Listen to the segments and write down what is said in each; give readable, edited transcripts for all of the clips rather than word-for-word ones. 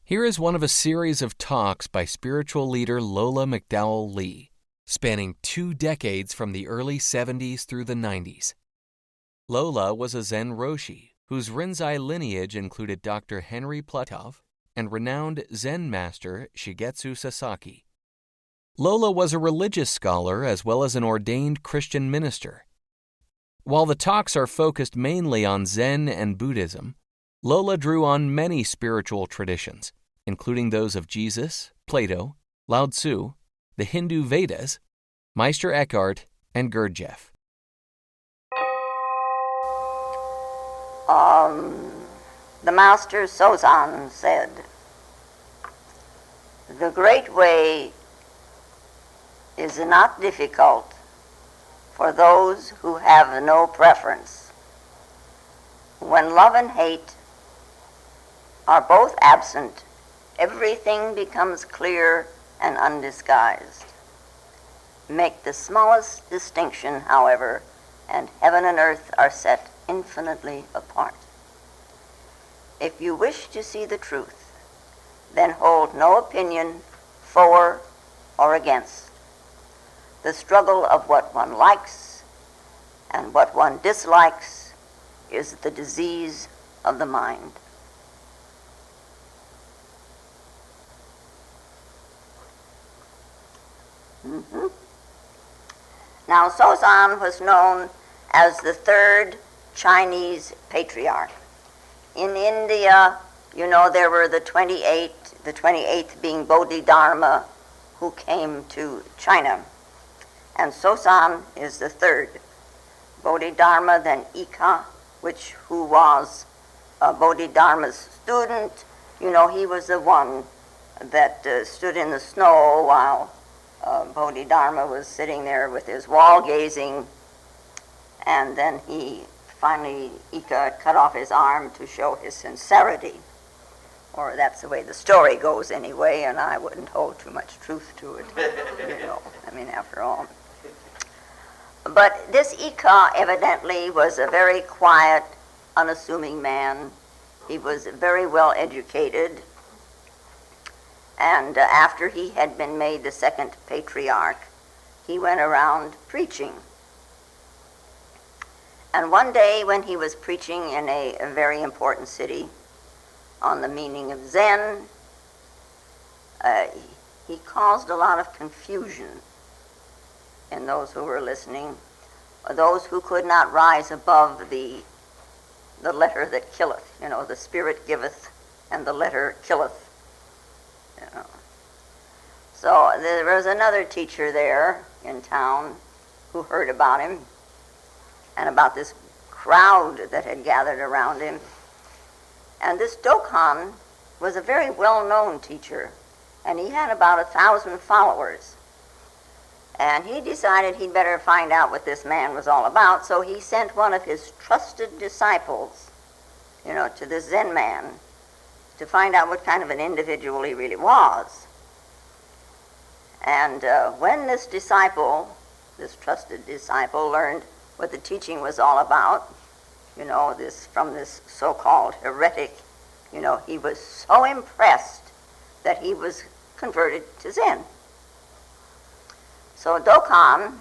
Here is one of a series of talks by spiritual leader Lola McDowell Lee, spanning 2 decades from the early 70s through the 90s. Lola was a Zen Roshi, whose Rinzai lineage included Dr. Henry Platov and renowned Zen master Shigetsu Sasaki. Lola was a religious scholar as well as an ordained Christian minister. While the talks are focused mainly on Zen and Buddhism, Lola drew on many spiritual traditions, including those of Jesus, Plato, Lao Tzu, the Hindu Vedas, Meister Eckhart, and Gurdjieff. The Master Sozan said, "The great way is not difficult for those who have no preference. When love and hate are both absent, everything becomes clear and undisguised. Make the smallest distinction, however, and heaven and earth are set infinitely apart. If you wish to see the truth, then hold no opinion for or against. The struggle of what one likes and what one dislikes is the disease of the mind." Now, Sozan was known as the 3rd Chinese patriarch. In India, there were the 28th being Bodhidharma, who came to China. And Sozan is the 3rd. Bodhidharma, then Ika, who was Bodhidharma's student. He was the one that stood in the snow while Bodhidharma was sitting there with his wall gazing, and then Ika cut off his arm to show his sincerity. Or that's the way the story goes anyway, and I wouldn't hold too much truth to it, after all. But this Ika evidently was a very quiet, unassuming man. He was very well educated. And after he had been made the 2nd patriarch, he went around preaching. And one day when he was preaching in a very important city on the meaning of Zen, he caused a lot of confusion in those who were listening, or those who could not rise above the letter that killeth. The spirit giveth and the letter killeth. So there was another teacher there in town who heard about him and about this crowd that had gathered around him. And this Dokkan was a very well-known teacher, and he had about 1,000 followers. And he decided he'd better find out what this man was all about, so he sent one of his trusted disciples, to this Zen man to find out what kind of an individual he really was. And when this trusted disciple, learned what the teaching was all about, from this so-called heretic, he was so impressed that he was converted to Zen. So Dokkan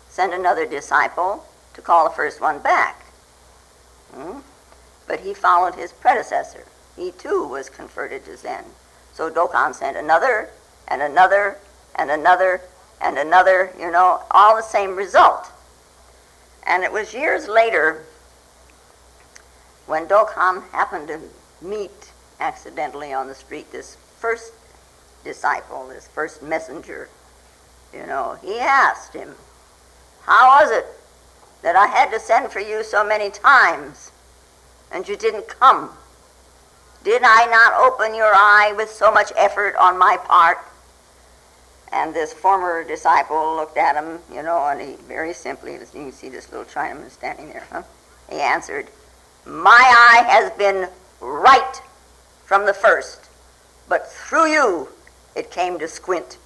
sent another disciple to call the first one back. But he followed his predecessor. He too was converted to Zen. So Dokkan sent another, and another, and another, and another, all the same result. And it was years later when Dokkan happened to meet accidentally on the street this first disciple, this first messenger. He asked him, "How was it that I had to send for you so many times and you didn't come? Did I not open your eye with so much effort on my part?" And this former disciple looked at him, and he very simply, you can see this little Chinaman standing there, he answered, "My eye has been right from the first, but through you it came to squint."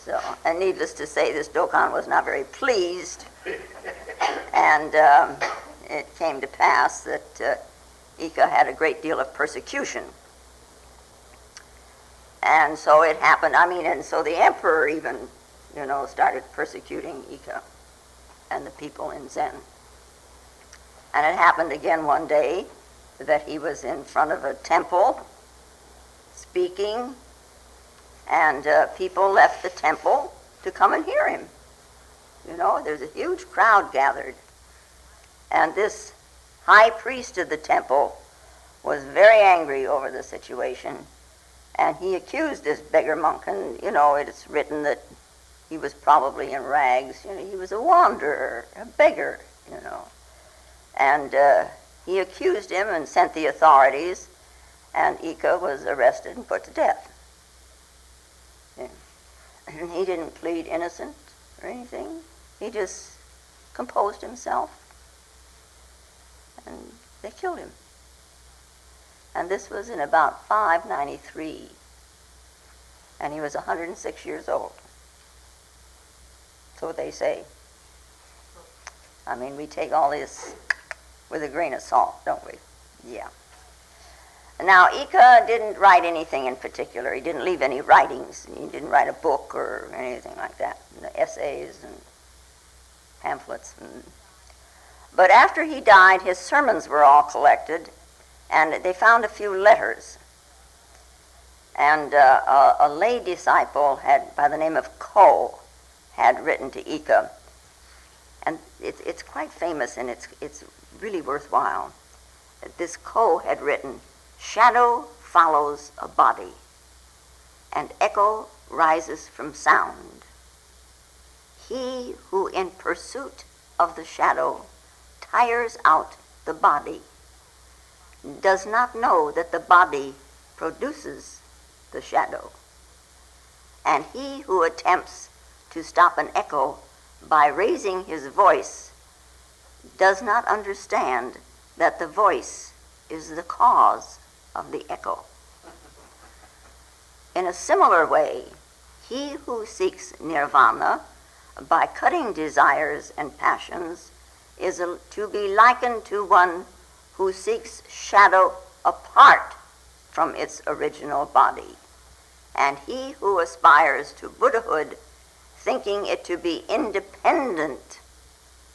So, and needless to say, this Dokkan was not very pleased And it came to pass that Ika had a great deal of persecution. And so it happened, and so the emperor even, started persecuting Ika and the people in Zen. And it happened again one day that he was in front of a temple speaking, and people left the temple to come and hear him. There's a huge crowd gathered. And this high priest of the temple was very angry over the situation. And he accused this beggar monk, and, it's written that he was probably in rags. He was a wanderer, a beggar, And he accused him and sent the authorities, and Ika was arrested and put to death. And he didn't plead innocent or anything. He just composed himself, and they killed him. And this was in about 593, and he was 106 years old. So they say. We take all this with a grain of salt, don't we? Yeah. Now, Ika didn't write anything in particular. He didn't leave any writings. He didn't write a book or anything like that, essays and pamphlets. But after he died, his sermons were all collected, and they found a few letters. And a lay disciple by the name of Ko had written to Ika. And it's quite famous, and it's really worthwhile. This Ko had written, "Shadow follows a body, and echo rises from sound. He who in pursuit of the shadow tires out the body does not know that the body produces the shadow. And he who attempts to stop an echo by raising his voice does not understand that the voice is the cause of the echo. In a similar way, he who seeks nirvana by cutting desires and passions is to be likened to one who seeks shadow apart from its original body. And he who aspires to Buddhahood, thinking it to be independent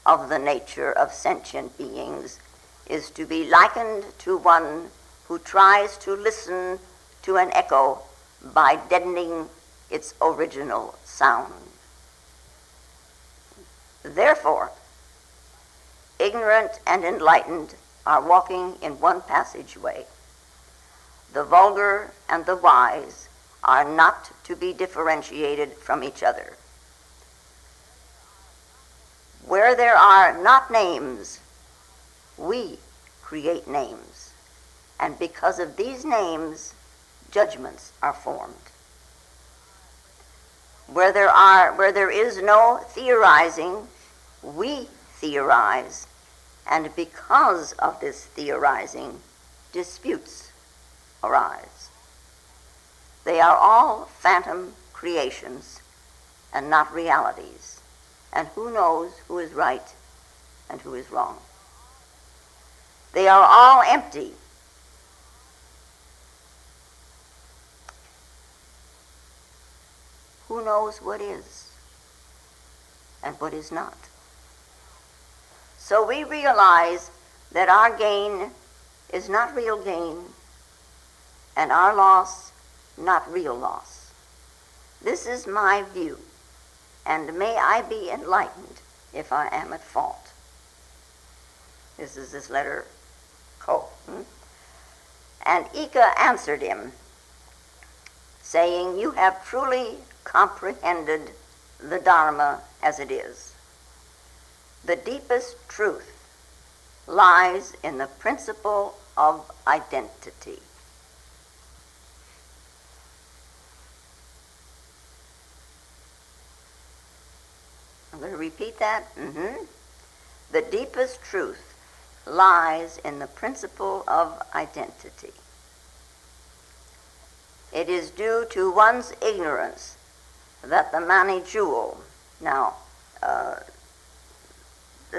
of the nature of sentient beings, is to be likened to one who tries to listen to an echo by deadening its original sound. Therefore, ignorant and enlightened are walking in one passageway. The vulgar and the wise are not to be differentiated from each other. Where there are not names, we create names, and because of these names, judgments are formed. Where there is no theorizing, we theorize, and because of this theorizing, disputes arise. They are all phantom creations and not realities, and who knows who is right and who is wrong. They are all empty. Who knows what is and what is not? So we realize that our gain is not real gain, and our loss not real loss. This is my view, and may I be enlightened if I am at fault. This is this letter, Ko. And Ika answered him, saying, "You have truly comprehended the Dharma as it is. The deepest truth lies in the principle of identity." I'm going to repeat that. The deepest truth lies in the principle of identity. It is due to one's ignorance that the Mani jewel, now,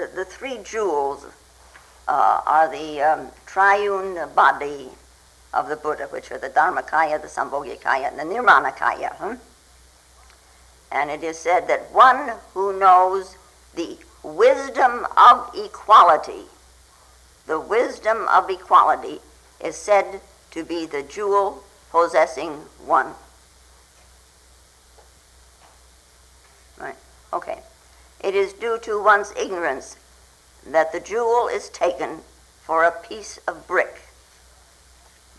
the three jewels are the triune body of the Buddha, which are the Dharmakaya, the Sambhogakaya, and the Nirmanakaya. And it is said that one who knows the wisdom of equality, the wisdom of equality is said to be the jewel possessing one. Right, okay. It is due to one's ignorance that the jewel is taken for a piece of brick.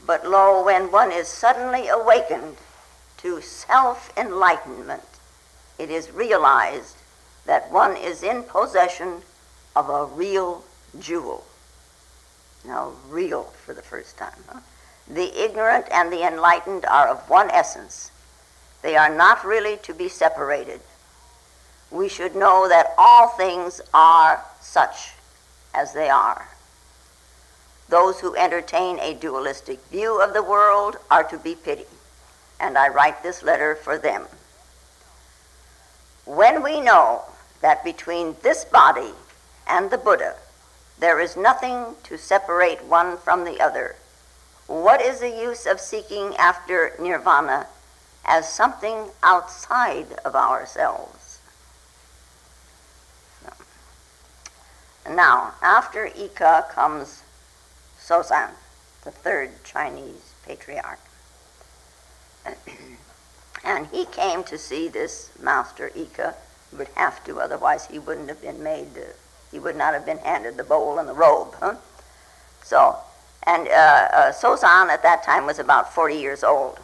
But lo, when one is suddenly awakened to self-enlightenment, it is realized that one is in possession of a real jewel. Now, real for the first time. The ignorant and the enlightened are of one essence. They are not really to be separated. We should know that all things are such as they are. Those who entertain a dualistic view of the world are to be pitied, and I write this letter for them. When we know that between this body and the Buddha there is nothing to separate one from the other, what is the use of seeking after nirvana as something outside of ourselves? Now, after Ika comes Sozan, the third Chinese patriarch. And he came to see this master Ika. He would have to, otherwise he wouldn't have been made, he would not have been handed the bowl and the robe. So, and Sozan at that time was about 40 years old.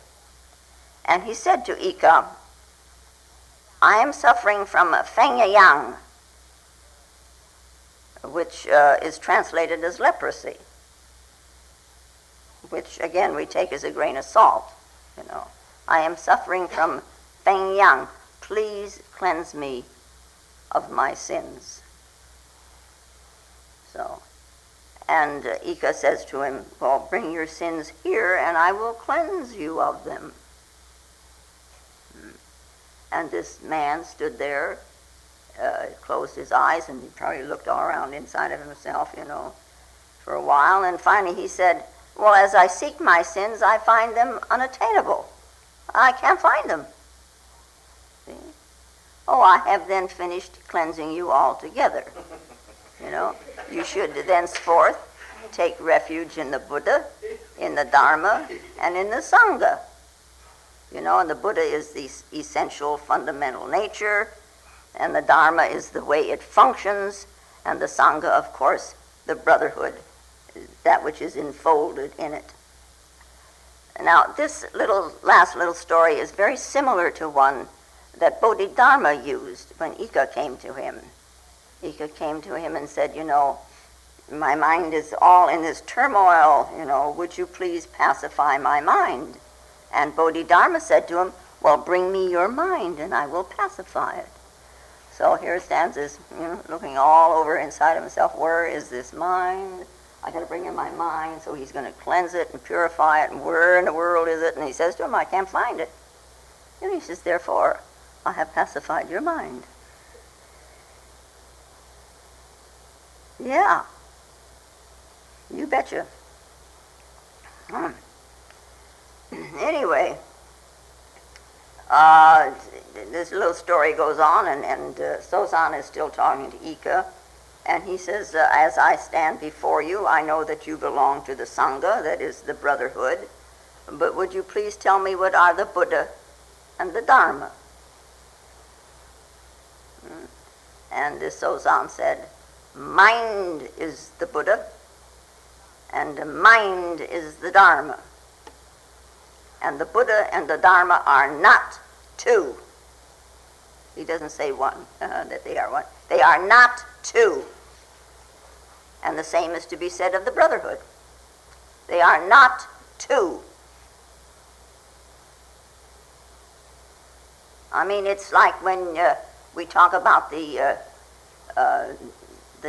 And he said to Ika, I am suffering from Feng Yang, which is translated as leprosy, which again we take as a grain of salt, I am suffering from Feng Yang. Please cleanse me of my sins. So, and Ika says to him, well, bring your sins here and I will cleanse you of them. And this man stood there, closed his eyes, and he probably looked all around inside of himself, for a while. And finally he said, well, as I seek my sins, I find them unattainable. I can't find them. See? Oh, I have then finished cleansing you altogether. You should thenceforth take refuge in the Buddha, in the Dharma, and in the Sangha. And the Buddha is the essential fundamental nature, and the Dharma is the way it functions, and the Sangha, of course, the brotherhood, that which is enfolded in it. Now, this last little story is very similar to one that Bodhidharma used when Ika came to him. Ika came to him and said, my mind is all in this turmoil, would you please pacify my mind? And Bodhidharma said to him, well, bring me your mind and I will pacify it. So here stands this, looking all over inside of himself, where is this mind? I got to bring in my mind, so he's going to cleanse it and purify it, and where in the world is it? And he says to him, I can't find it. And he says, therefore, I have pacified your mind. Yeah. You betcha. Anyway, this little story goes on, and Sozan is still talking to Ika, and he says, as I stand before you, I know that you belong to the Sangha, that is the brotherhood, but would you please tell me what are the Buddha and the Dharma? And this Sozan said, mind is the Buddha, and mind is the Dharma. And the Buddha and the Dharma are not two. He doesn't say one, that they are one. They are not two. And the same is to be said of the brotherhood. They are not two. I mean, it's like when we talk about the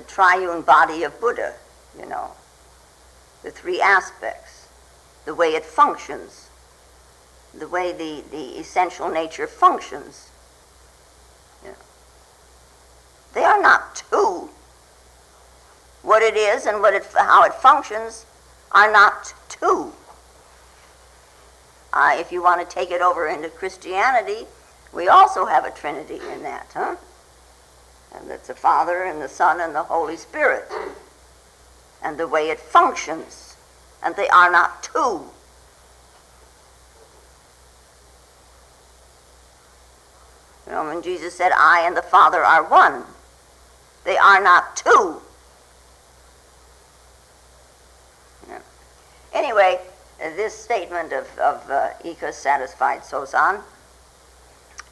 triune body of Buddha, the three aspects, the way it functions, the way the essential nature functions. They are not two. what it is and how it functions are not two. If you want to take it over into Christianity, we also have a Trinity in that, huh? And it's the Father and the Son and the Holy Spirit, and the way it functions, and they are not two. You know, when Jesus said, I and the Father are one, they are not two. Yeah. Anyway, this statement of Ika satisfied Sozan,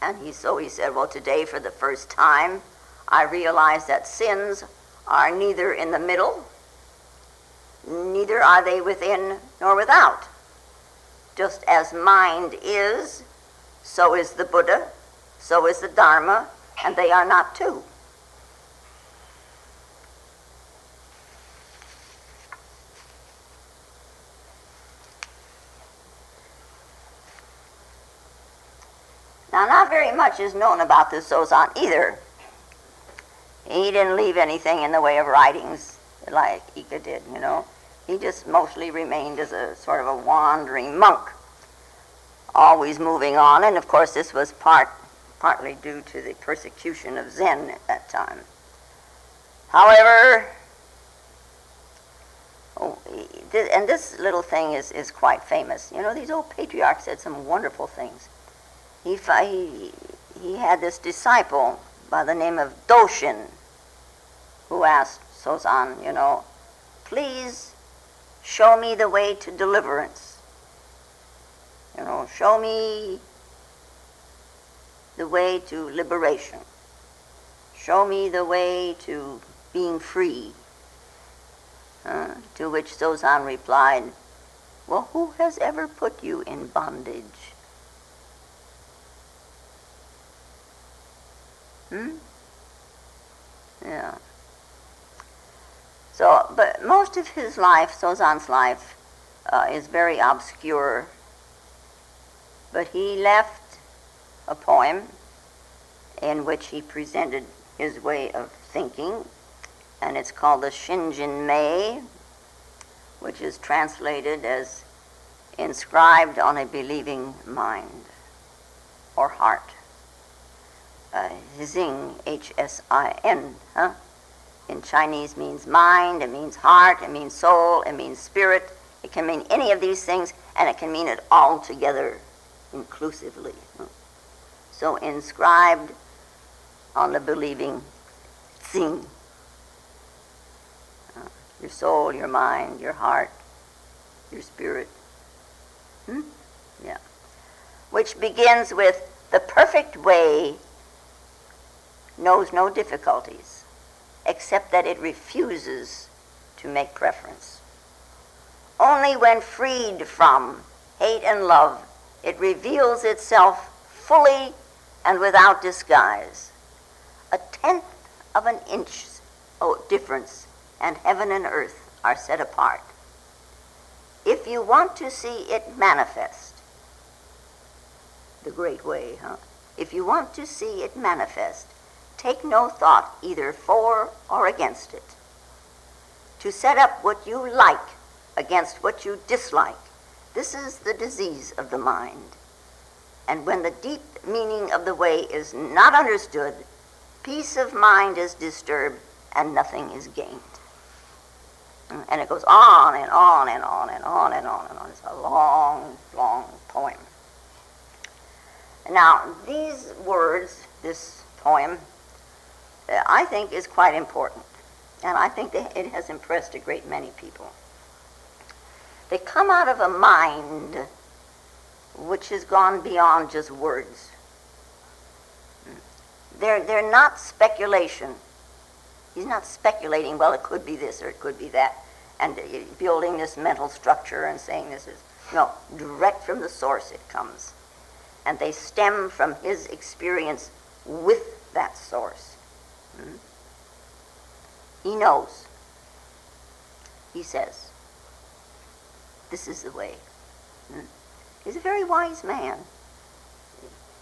and he said, well, today for the first time, I realize that sins are neither in the middle, neither are they within nor without. Just as mind is, so is the Buddha, so is the Dharma, and they are not two. Now, not very much is known about this Sozan either. He didn't leave anything in the way of writings like Ika did, you know. He just mostly remained as a sort of a wandering monk, always moving on, and of course this was partly due to the persecution of Zen at that time. However, and this little thing is quite famous. You know, these old patriarchs said some wonderful things. He had this disciple by the name of Doshin, who asked Sozan, you know, please show me the way to deliverance. You know, show me the way to liberation. Show me the way to being free. To which Sozan replied, well, who has ever put you in bondage? Yeah. So, but most of his life, Sozan's life, is very obscure. But he left a poem in which he presented his way of thinking, and it's called the Shinjin Mei, which is translated as inscribed on a believing mind or heart. Hsing, H-S-I-N, in Chinese means mind, it means heart, it means soul, it means spirit. It can mean any of these things, and it can mean it all together, inclusively. So inscribed on the believing Xing, your soul, your mind, your heart, your spirit. Yeah. Which begins with, the perfect way knows no difficulties, except that it refuses to make preference. Only when freed from hate and love, it reveals itself fully and without disguise. 1/10 of an inch difference, and heaven and earth are set apart. If you want to see it manifest, the great way, If you want to see it manifest, take no thought either for or against it. To set up what you like against what you dislike, this is the disease of the mind. And when the deep meaning of the way is not understood, peace of mind is disturbed and nothing is gained. And it goes on and on and on and on and on and on. It's a long, long poem. Now, these words, this poem, I think is quite important. And I think that it has impressed a great many people. They come out of a mind which has gone beyond just words. They're not speculation. He's not speculating, well, it could be this or it could be that, and building this mental structure and saying this is, no, direct from the source it comes. And they stem from his experience with that source. He knows. He says, this is the way. He's a very wise man.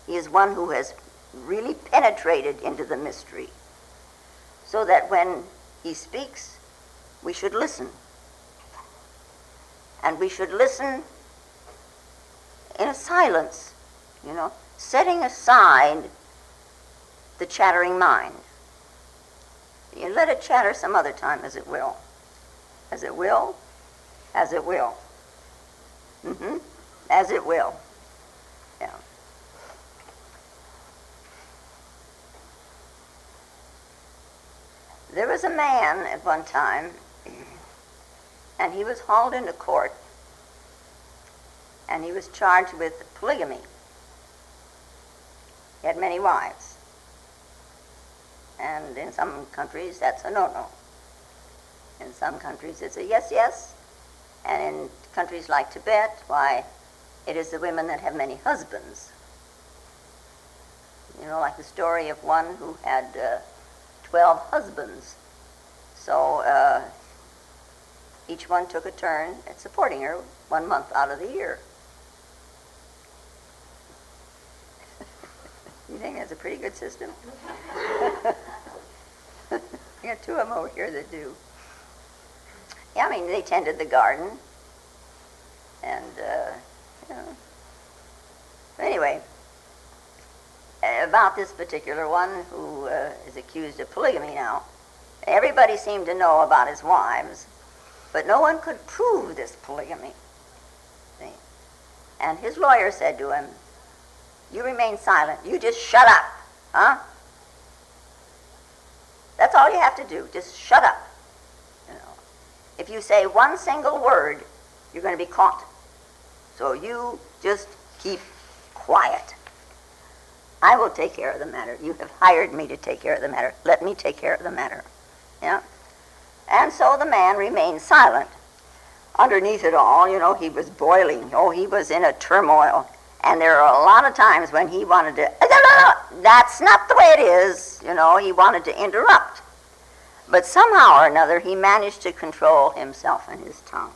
He is one who has really penetrated into the mystery, so that when he speaks, we should listen. And we should listen in a silence, setting aside the chattering mind. You let it chatter some other time as it will. As it will, as it will. As it will. Yeah. There was a man at one time, and he was hauled into court, and he was charged with polygamy. He had many wives. And in some countries, that's a no-no. In some countries, it's a yes, yes. And in countries like Tibet, why, it is the women that have many husbands. Like the story of one who had 12 husbands. So each one took a turn at supporting her 1 month out of the year. You think that's a pretty good system? I got 2 of them over here that do. Yeah, they tended the garden. And, Anyway, about this particular one who is accused of polygamy now, everybody seemed to know about his wives, but no one could prove this polygamy. See? And his lawyer said to him, "You remain silent. You just shut up. Huh? That's all you have to do. Just shut up. If you say one single word, you're going to be caught. So you just keep quiet. I will take care of the matter. You have hired me to take care of the matter. Let me take care of the matter." Yeah? And so the man remained silent. Underneath it all, he was boiling. He was in a turmoil. And there are a lot of times when he wanted to, that's not the way it is. He wanted to interrupt. But somehow or another, he managed to control himself and his tongue.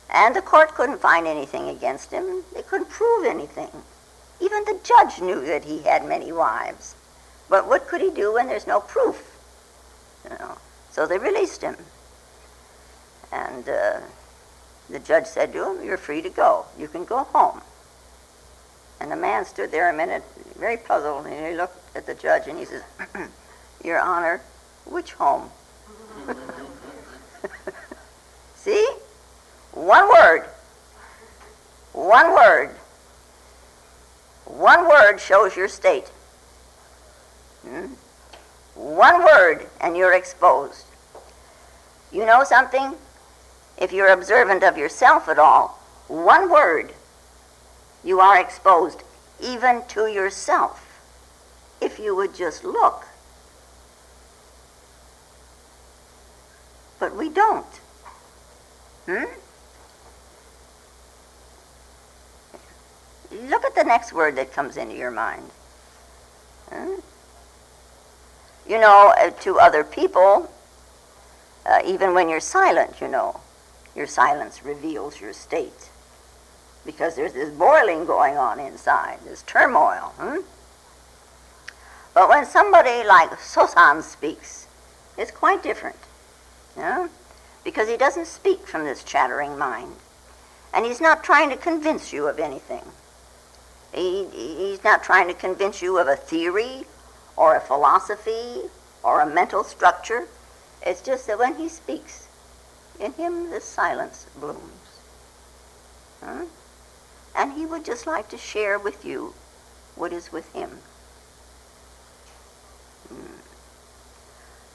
And the court couldn't find anything against him. They couldn't prove anything. Even the judge knew that he had many wives. But what could he do when there's no proof? So they released him. And the judge said to him, "You're free to go. You can go home." And the man stood there a minute, very puzzled, and he looked at the judge and he says, "Your Honor, which home?" See? One word. One word. One word shows your state. One word and you're exposed. You know something? If you're observant of yourself at all, one word, you are exposed even to yourself. If you would just look. But we don't. Look at the next word that comes into your mind. To other people, even when you're silent, your silence reveals your state. Because there's this boiling going on inside, this turmoil. But when somebody like Sosan speaks, it's quite different. Because he doesn't speak from this chattering mind. And he's not trying to convince you of anything. He's not trying to convince you of a theory or a philosophy or a mental structure. It's just that when he speaks, in him the silence blooms. And he would just like to share with you what is with him.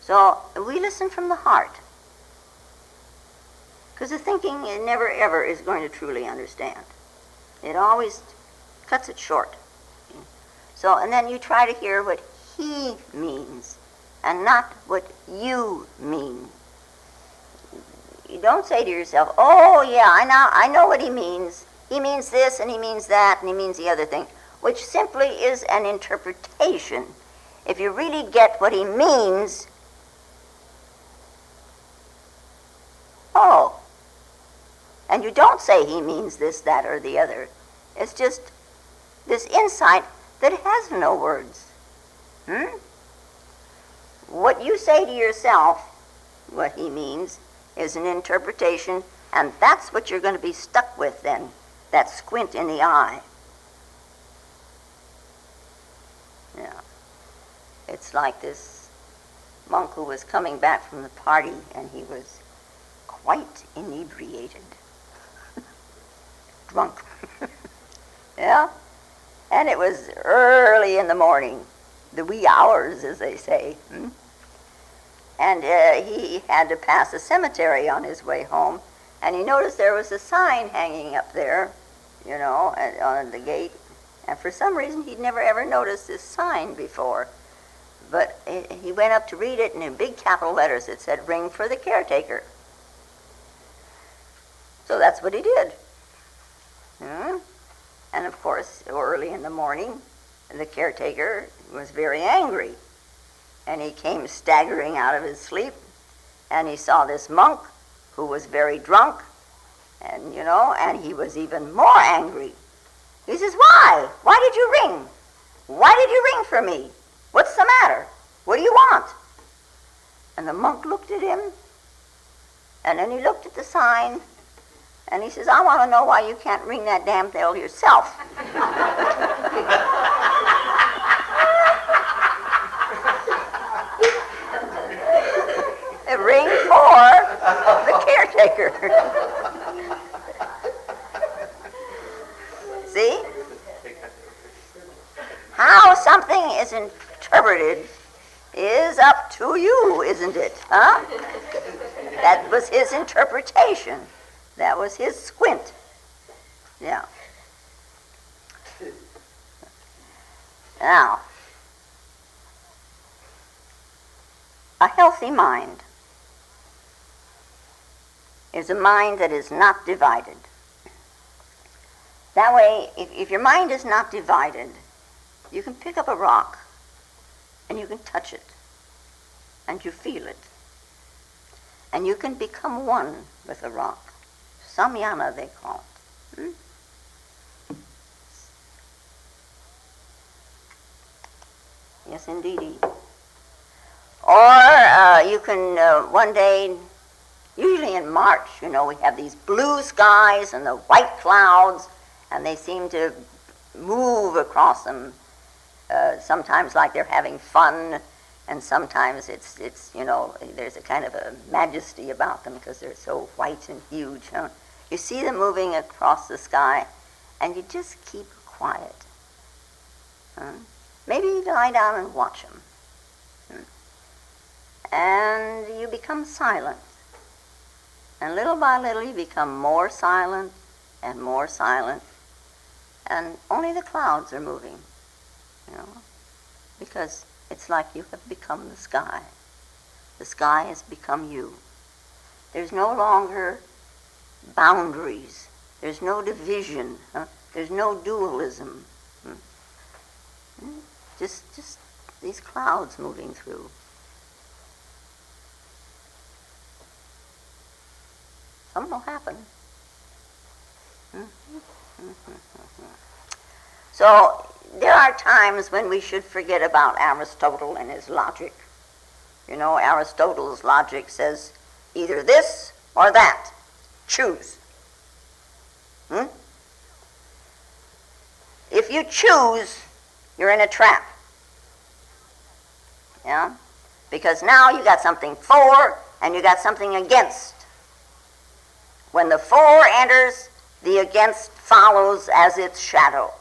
So we listen from the heart. Because the thinking never ever is going to truly understand. It always cuts it short. So, and then you try to hear what he means and not what you mean. You don't say to yourself, "Oh yeah, I know what he means. He means this and he means that and he means the other thing," which simply is an interpretation. If you really get what he means, and you don't say he means this, that, or the other. It's just this insight that has no words. What you say to yourself what he means is an interpretation, and that's what you're going to be stuck with then, that squint in the eye. Yeah. It's like this monk who was coming back from the party, and he was quite inebriated. Drunk. Yeah? And it was early in the morning, the wee hours, as they say. And he had to pass a cemetery on his way home, and he noticed there was a sign hanging up there, on the gate. And for some reason, he'd never ever noticed this sign before. But he went up to read it, and in big capital letters it said, "Ring for the caretaker." So that's what he did. And of course, early in the morning, the caretaker was very angry. And he came staggering out of his sleep, and he saw this monk who was very drunk, and he was even more angry. He says, "Why? Why did you ring? Why did you ring for me? What's the matter? What do you want?" And the monk looked at him, and then he looked at the sign, and he says, "I want to know why you can't ring that damn bell yourself." Ring for the caretaker. See? How something is interpreted is up to you, isn't it? Huh? That was his interpretation. That was his squint. Yeah. Now, a healthy mind is a mind that is not divided. That way, if your mind is not divided, you can pick up a rock and you can touch it and you feel it. And you can become one with the rock. Samyana, they call it. Yes, indeedy. Or you can one day, usually in March, we have these blue skies and the white clouds, and they seem to move across them, sometimes like they're having fun, and sometimes it's there's a kind of a majesty about them because they're so white and huge. You see them moving across the sky, and you just keep quiet. Maybe you lie down and watch them. And you become silent. And little by little you become more silent and more silent. And only the clouds are moving, because it's like you have become the sky. The sky has become you. There's no longer boundaries. There's no division. There's no dualism. Just these clouds moving through. Something will happen. So there are times when we should forget about Aristotle and his logic. Aristotle's logic says either this or that. Choose. If you choose, you're in a trap. Yeah? Because now you got something for and you got something against. When the for enters, the against follows as its shadow.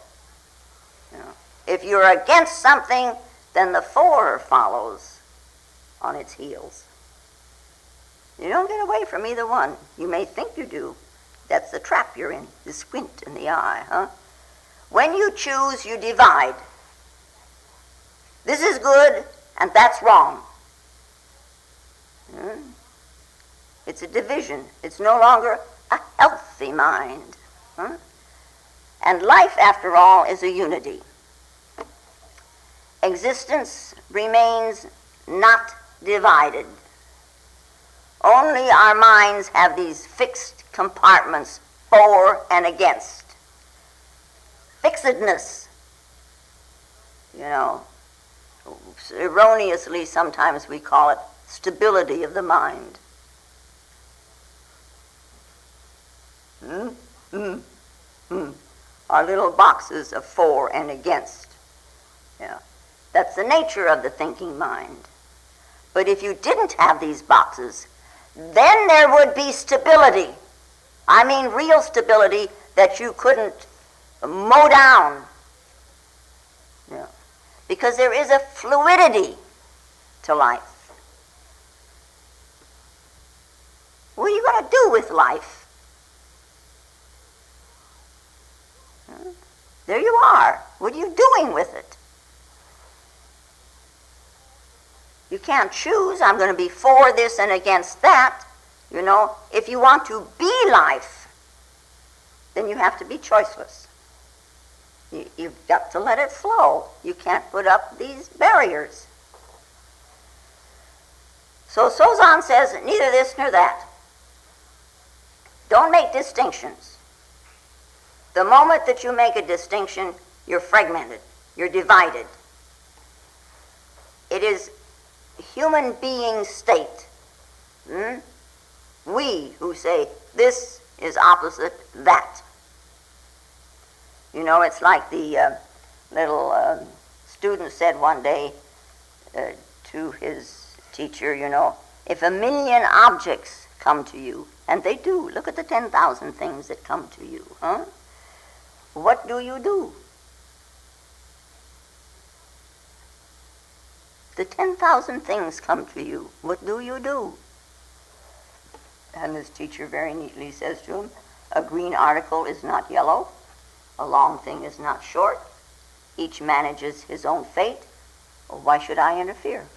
If you're against something, then the for follows on its heels. You don't get away from either one. You may think you do. That's the trap you're in, the squint in the eye, When you choose, you divide. This is good, and that's wrong. It's a division. It's no longer a healthy mind. And life, after all, is a unity. Existence remains not divided. Only our minds have these fixed compartments for and against. Fixedness. Erroneously sometimes we call it stability of the mind. Are little boxes of for and against. Yeah. That's the nature of the thinking mind. But if you didn't have these boxes, then there would be stability. I mean real stability that you couldn't mow down. Yeah. Because there is a fluidity to life. What are you going to do with life? There you are. What are you doing with it? You can't choose, I'm going to be for this and against that. You know, if you want to be life, then you have to be choiceless. You've got to let it flow. You can't put up these barriers. So Sozan says, neither this nor that. Don't make distinctions. The moment that you make a distinction, you're fragmented, you're divided. It is human being state. We who say this is opposite that. You know, it's like the little student said one day to his teacher, you know, if 1 million objects come to you, and they do, look at the 10,000 things that come to you, huh? What do you do? The 10,000 things come to you. What do you do? And this teacher very neatly says to him, a green article is not yellow. A long thing is not short. Each manages his own fate. Well, why should I interfere?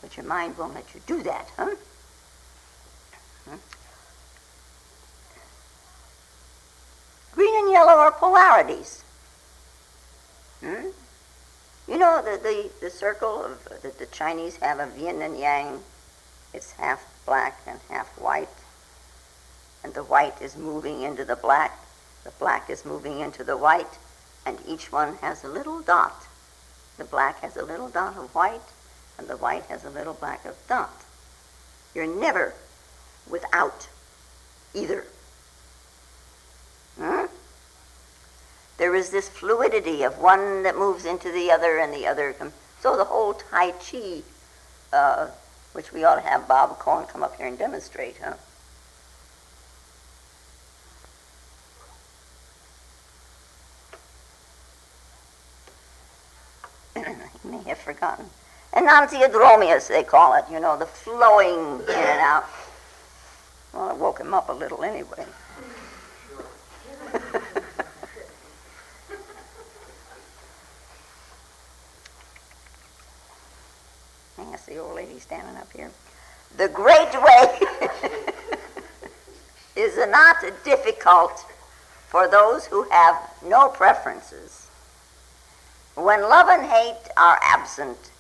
But your mind won't let you do that, huh? Green and yellow are polarities. You know, the circle of that the Chinese have of yin and yang, it's half black and half white. And the white is moving into the black is moving into the white, and each one has a little dot. The black has a little dot of white, and the white has a little black of dot. You're never without either. There is this fluidity of one that moves into the other and the other. So the whole Tai Chi, which we ought to have Bob Cohen come up here and demonstrate, huh? He may have forgotten. Enantiodromius, they call it, you know, the flowing in and out. Well, it woke him up a little anyway. That's the old lady standing up here. The great way is not difficult for those who have no preferences. When love and hate are absent,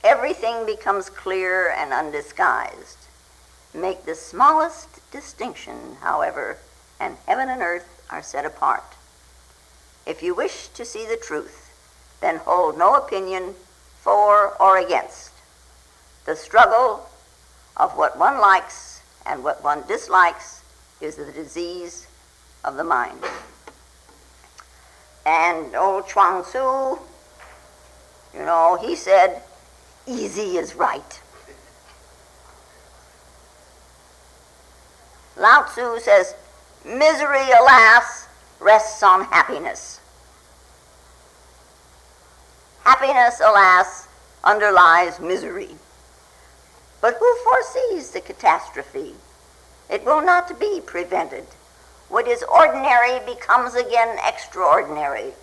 everything becomes clear and undisguised. Make the smallest distinction, however, and heaven and earth are set apart. If you wish to see the truth, then hold no opinion for or against. The struggle of what one likes and what one dislikes is the disease of the mind. And old Chuang Tzu, you know, he said, easy is right. Lao Tzu says, misery, alas, rests on happiness. Happiness, alas, underlies misery. But who foresees the catastrophe? It will not be prevented. What is ordinary becomes again extraordinary.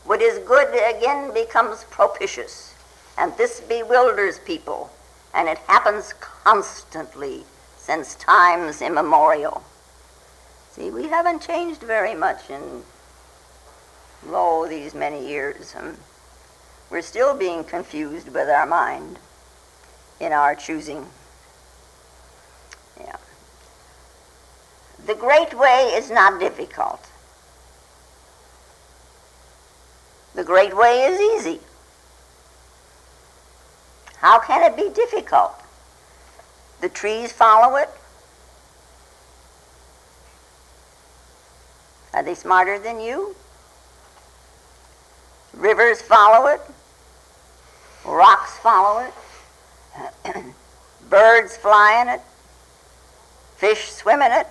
What is good again becomes propitious. And this bewilders people, and it happens constantly since times immemorial. See, we haven't changed very much in, these many years. We're still being confused with our mind in our choosing. Yeah. The great way is not difficult. The great way is easy. How can it be difficult? The trees follow it. Are they smarter than you? Rivers follow it. Rocks follow it. Birds fly in it. Fish swim in it.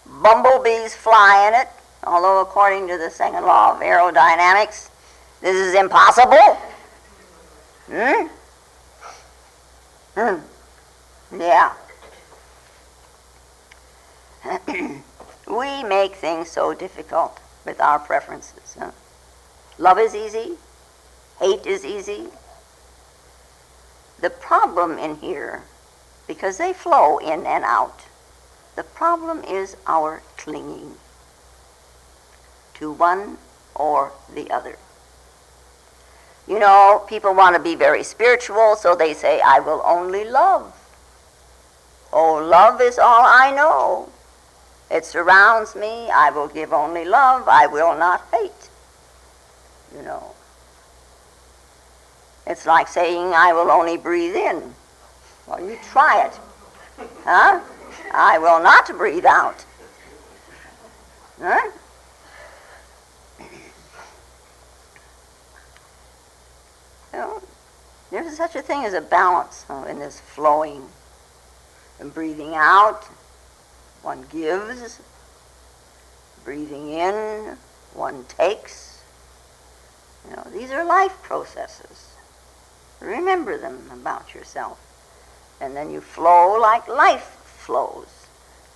Bumblebees fly in it. Although according to the second law of aerodynamics, this is impossible. Yeah. We make things so difficult with our preferences. Huh? Love is easy. Hate is easy. The problem in here, because they flow in and out, the problem is our clinging to one or the other. You know, people want to be very spiritual, so they say, I will only love. Oh, love is all I know. It surrounds me. I will give only love. I will not hate. You know. It's like saying, I will only breathe in. Well, you try it. Huh? I will not breathe out. Huh? You know, there's such a thing as a balance in this flowing and breathing out. One gives. Breathing in, one takes. You know, these are life processes. Remember them about yourself. And then you flow like life flows.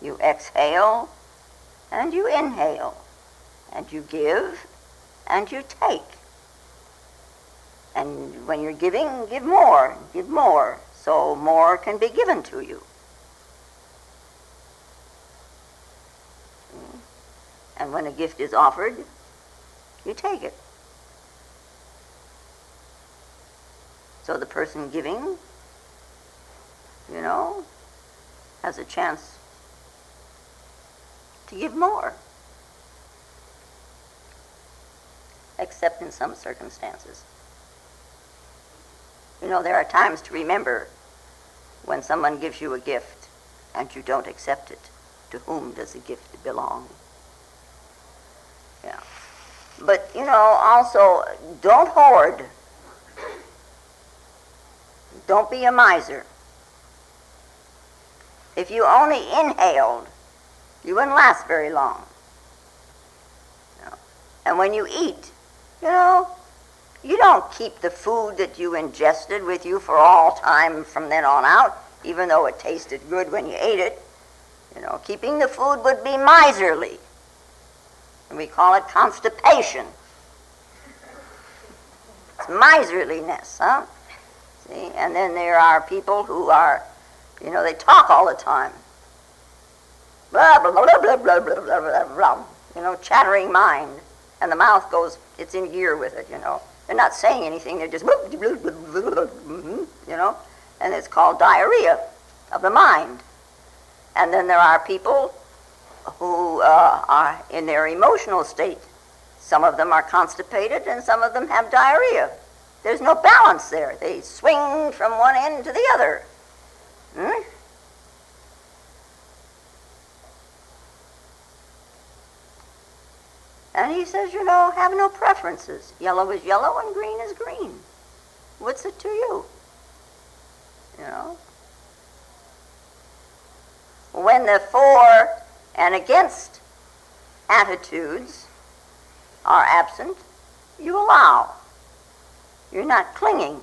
You exhale and you inhale. And you give and you take. And when you're giving, give more, so more can be given to you. And when a gift is offered, you take it. So the person giving, you know, has a chance to give more. Except in some circumstances. You know, there are times to remember when someone gives you a gift and you don't accept it. To whom does the gift belong? Yeah. But, you know, also, don't hoard. Don't be a miser. If you only inhaled, you wouldn't last very long. You know? And when you eat, you know, you don't keep the food that you ingested with you for all time from then on out, even though it tasted good when you ate it. You know, keeping the food would be miserly. And we call it constipation. It's miserliness, huh? See? And then there are people who are, you know, they talk all the time. Blah, blah, blah, blah, blah, blah, blah, blah, blah. You know, chattering mind. And the mouth goes, it's in gear with it, you know. They're not saying anything, they're just, you know. And it's called diarrhea of the mind. And then there are people who are in their emotional state. Some of them are constipated and some of them have diarrhea. There's no balance there. They swing from one end to the other. And he says, you know, have no preferences. Yellow is yellow and green is green. What's it to you? You know? When the for and against attitudes are absent, you allow. You're not clinging.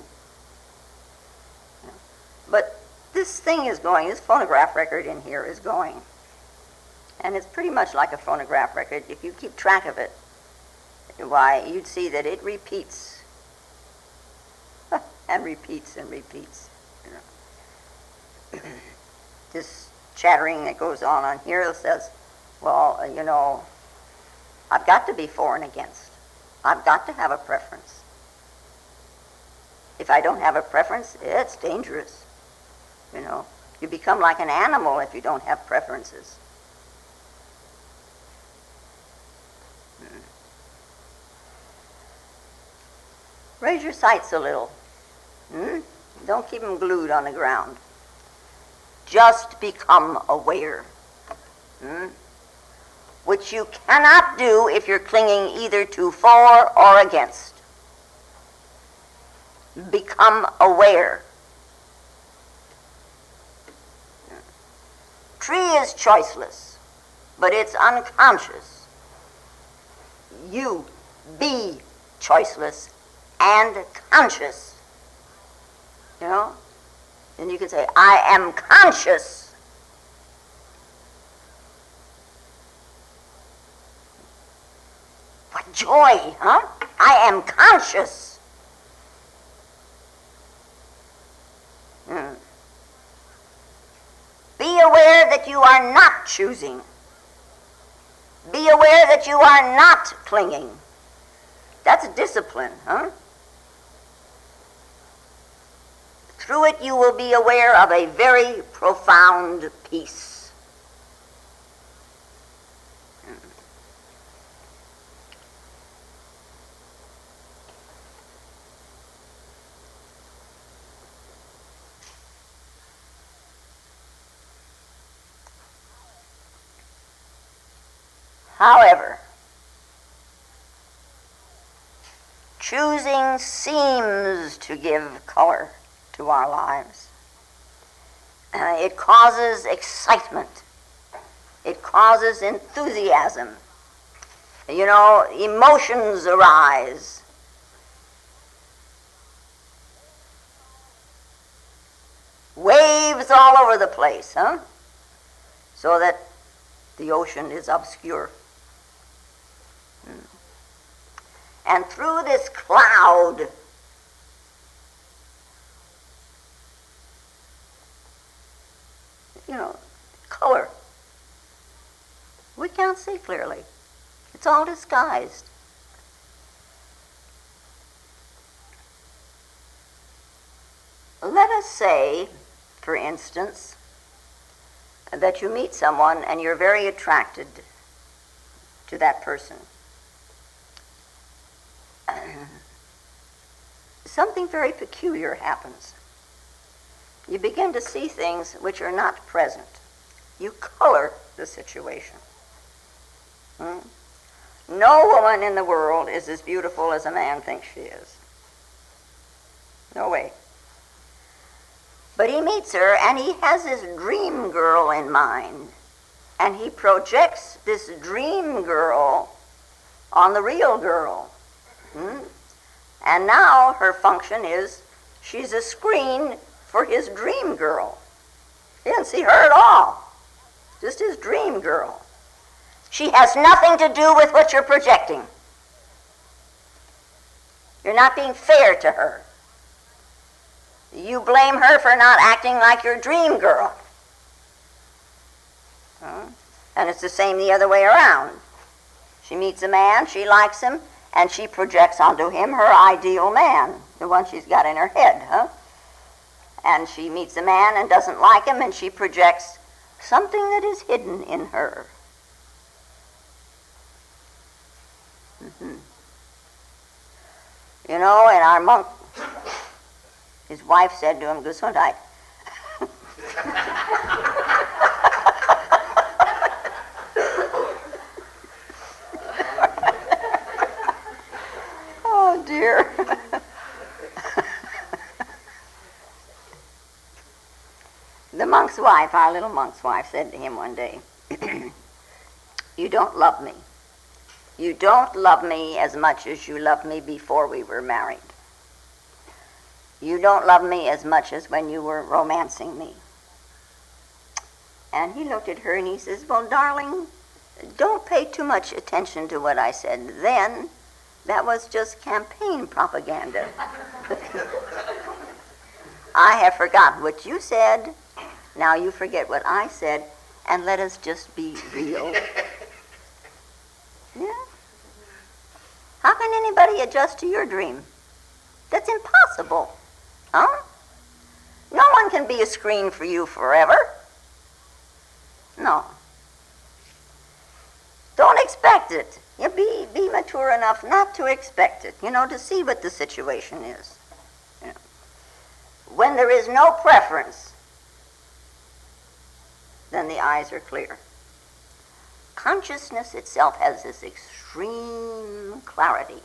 But this thing is going, this phonograph record in here is going. And it's pretty much like a phonograph record. If you keep track of it, why, you'd see that it repeats. And repeats and repeats. You know. This chattering that goes on here says, well, you know, I've got to be for and against. I've got to have a preference. If I don't have a preference, it's dangerous. You know, you become like an animal if you don't have preferences. Raise your sights a little. Don't keep them glued on the ground. Just become aware. Which you cannot do if you're clinging either to for or against. Become aware. Tree is choiceless, but it's unconscious. You be choiceless and conscious. You know? Then you can say, I am conscious. What joy, huh? I am conscious. Be aware that you are not choosing. Be aware that you are not clinging. That's discipline, huh? Through it you will be aware of a very profound peace. However, choosing seems to give color to our lives. It causes excitement. It causes enthusiasm. You know, emotions arise. Waves all over the place, huh? So that the ocean is obscure. And through this cloud, you know, color, we can't see clearly. It's all disguised. Let us say, for instance, that you meet someone and you're very attracted to that person. Something very peculiar happens. You begin to see things which are not present. You color the situation. No woman in the world is as beautiful as a man thinks she is. No way. But he meets her and he has this dream girl in mind. And he projects this dream girl on the real girl. And now her function is she's a screen for his dream girl. He didn't see her at all. Just his dream girl. She has nothing to do with what you're projecting. You're not being fair to her. You blame her for not acting like your dream girl. And it's the same the other way around. She meets a man, she likes him, and she projects onto him her ideal man, the one she's got in her head, huh? And she meets a man and doesn't like him, and she projects something that is hidden in her. You know, and our monk, his wife said to him, Gesundheit. Oh, dear. The monk's wife, our little monk's wife, said to him one day, you don't love me. You don't love me as much as you loved me before we were married. You don't love me as much as when you were romancing me. And he looked at her and he says, well, darling, don't pay too much attention to what I said then. That was just campaign propaganda. I have forgotten what you said. Now you forget what I said, and let us just be real. Yeah? How can anybody adjust to your dream? That's impossible. Huh? No one can be a screen for you forever. No. Don't expect it. You be be mature enough not to expect it, to see what the situation is. When there is no preference, then the eyes are clear. Consciousness itself has this extreme clarity.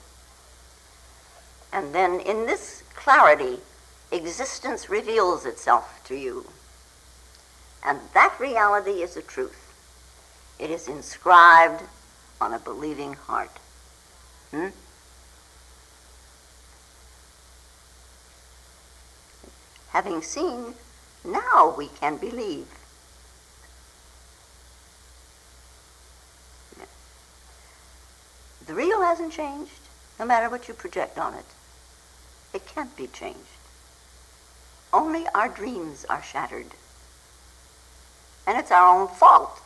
And then in this clarity, existence reveals itself to you. And that reality is a truth. It is inscribed on a believing heart. Having seen, now we can believe. The real hasn't changed, no matter what you project on it. It can't be changed. Only our dreams are shattered. And it's our own fault.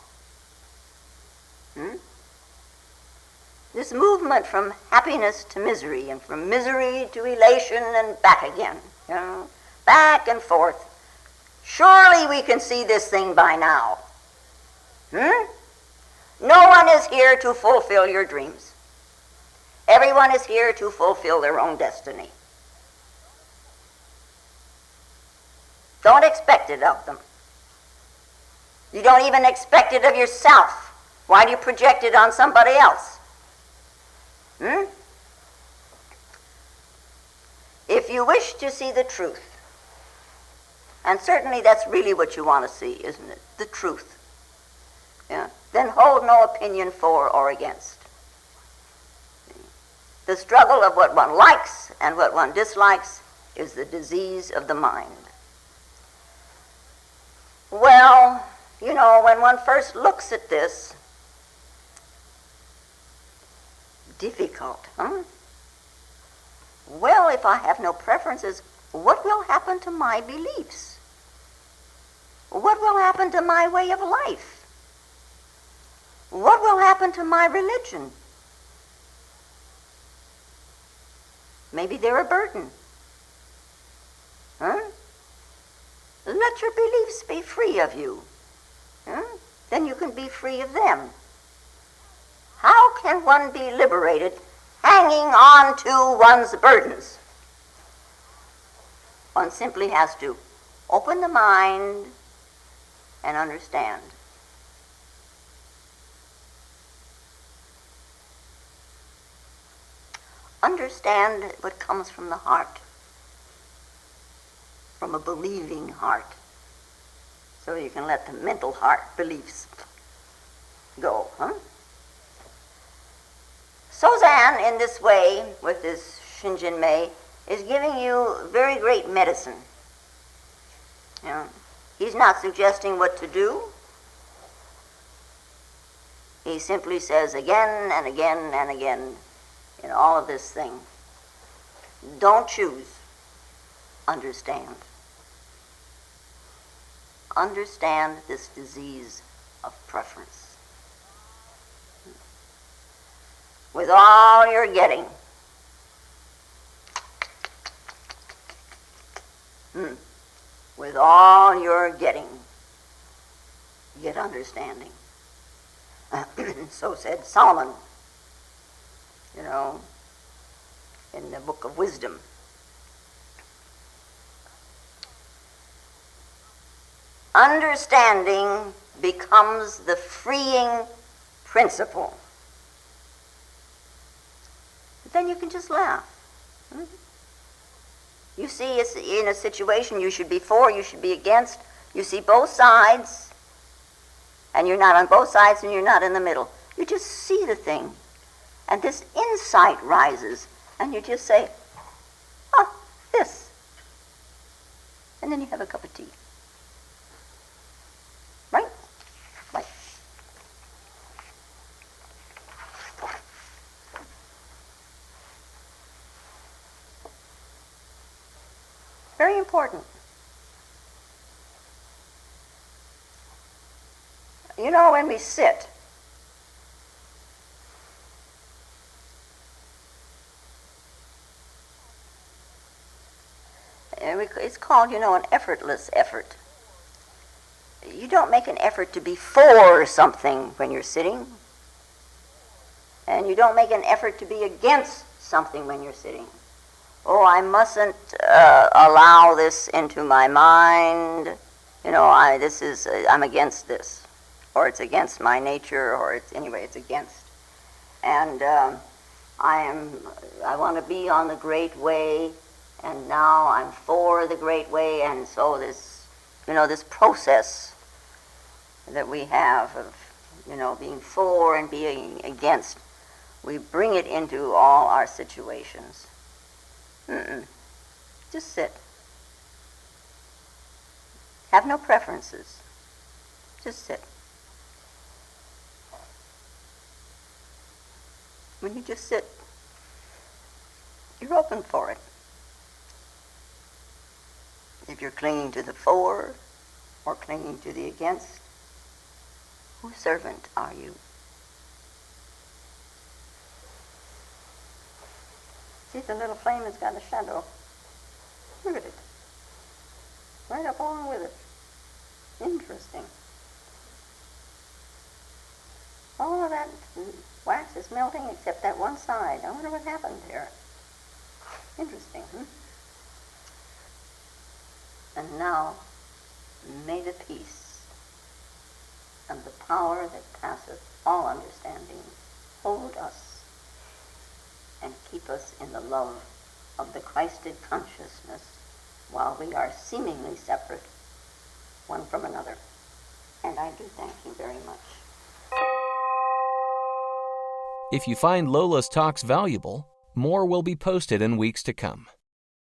This movement from happiness to misery, and from misery to elation and back again, back and forth. Surely we can see this thing by now. No one is here to fulfill your dreams. Everyone is here to fulfill their own destiny. Don't expect it of them. You don't even expect it of yourself. Why do you project it on somebody else? If you wish to see the truth, and certainly that's really what you want to see, isn't it? The truth. Then hold no opinion for or against. The struggle of what one likes and what one dislikes is the disease of the mind. Well, when one first looks at this, difficult, Well, if I have no preferences, what will happen to my beliefs? What will happen to my way of life? What will happen to my religion? Maybe they're a burden. Let your beliefs be free of you. Then you can be free of them. How can one be liberated hanging on to one's burdens? One simply has to open the mind and understand. Understand what comes from the heart, from a believing heart, so you can let the mental heart beliefs go. So Zen, in this way, with this Shinjin Mei, is giving you very great medicine. He's not suggesting what to do. He simply says again and again and again in all of this thing, don't choose, understand. Understand this disease of preference. With all you're getting, with all you're getting, get understanding. So said Solomon, in the Book of Wisdom. Understanding becomes the freeing principle. But then you can just laugh. You see, it's in a situation you should be for, you should be against. You see both sides, and you're not on both sides, and you're not in the middle. You just see the thing, and this insight rises, and you just say, this. And then you have a cup of tea. Right? Right. Very important. When we sit, it's called, an effortless effort. You don't make an effort to be for something when you're sitting. And you don't make an effort to be against something when you're sitting. Oh, I mustn't allow this into my mind. You know, I'm against this. Or it's against my nature, or it's against. And I want to be on the great way, and now I'm for the great way, and so this process that we have of, being for and being against, we bring it into all our situations. Just sit. Have no preferences. Just sit. When you just sit, you're open for it. If you're clinging to the for or clinging to the against, whose servant are you? See, the little flame has got a shadow. Look at it. Right up along with it. Interesting. All of that wax is melting except that one side. I wonder what happened there. Interesting, And now, may the peace and the power that passeth all understanding hold us and keep us in the love of the Christed consciousness while we are seemingly separate one from another. And I do thank you very much. If you find Lola's talks valuable, more will be posted in weeks to come.